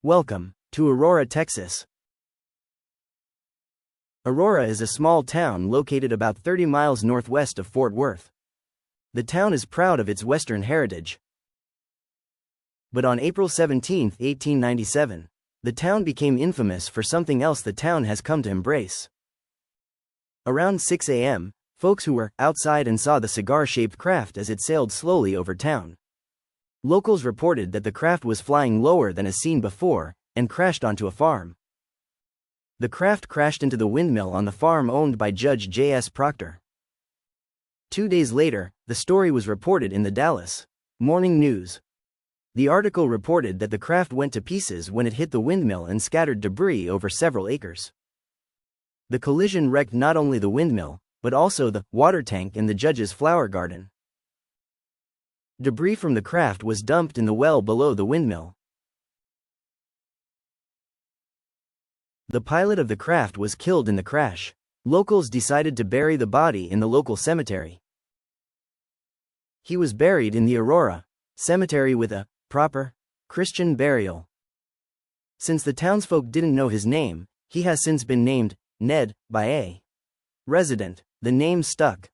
Welcome to Aurora, Texas. Aurora is a small town located about 30 miles northwest of Fort Worth. The town is proud of its Western heritage. But on April 17, 1897, the town became infamous for something else the town has come to embrace. Around 6 a.m., folks who were outside and saw the cigar-shaped craft as it sailed slowly over town. Locals reported that the craft was flying lower than as seen before, and crashed onto a farm. The craft crashed into the windmill on the farm owned by Judge J.S. Proctor. 2 days later, the story was reported in the Dallas Morning News. The article reported that the craft went to pieces when it hit the windmill and scattered debris over several acres. The collision wrecked not only the windmill, but also the water tank and the judge's flower garden. Debris from the craft was dumped in the well below the windmill. The pilot of the craft was killed in the crash. Locals decided to bury the body in the local cemetery. He was buried in the Aurora Cemetery with a proper Christian burial. Since the townsfolk didn't know his name, he has since been named Ned by a resident. The name stuck.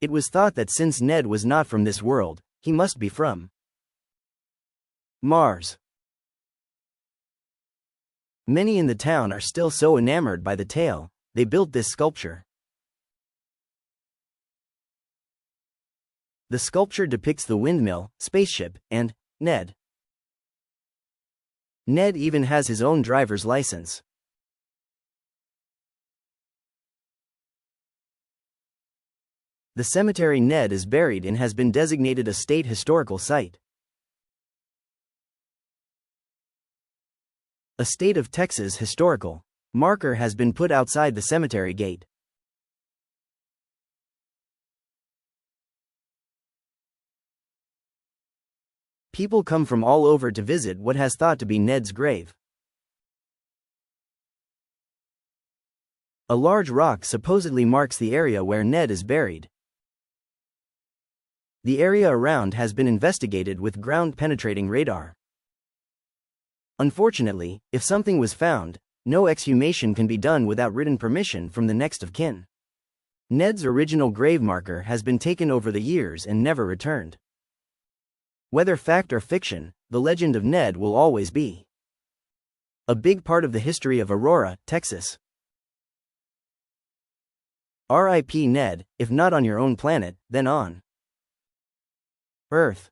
It was thought that since Ned was not from this world, he must be from Mars. Many in the town are still so enamored by the tale, they built this sculpture. The sculpture depicts the windmill, spaceship, and Ned. Ned even has his own driver's license. The cemetery Ned is buried in has been designated a state historical site. A state of Texas historical marker has been put outside the cemetery gate. People come from all over to visit what has thought to be Ned's grave. A large rock supposedly marks the area where Ned is buried. The area around has been investigated with ground-penetrating radar. Unfortunately, if something was found, no exhumation can be done without written permission from the next of kin. Ned's original grave marker has been taken over the years and never returned. Whether fact or fiction, the legend of Ned will always be a big part of the history of Aurora, Texas. R.I.P. Ned, if not on your own planet, then on Earth.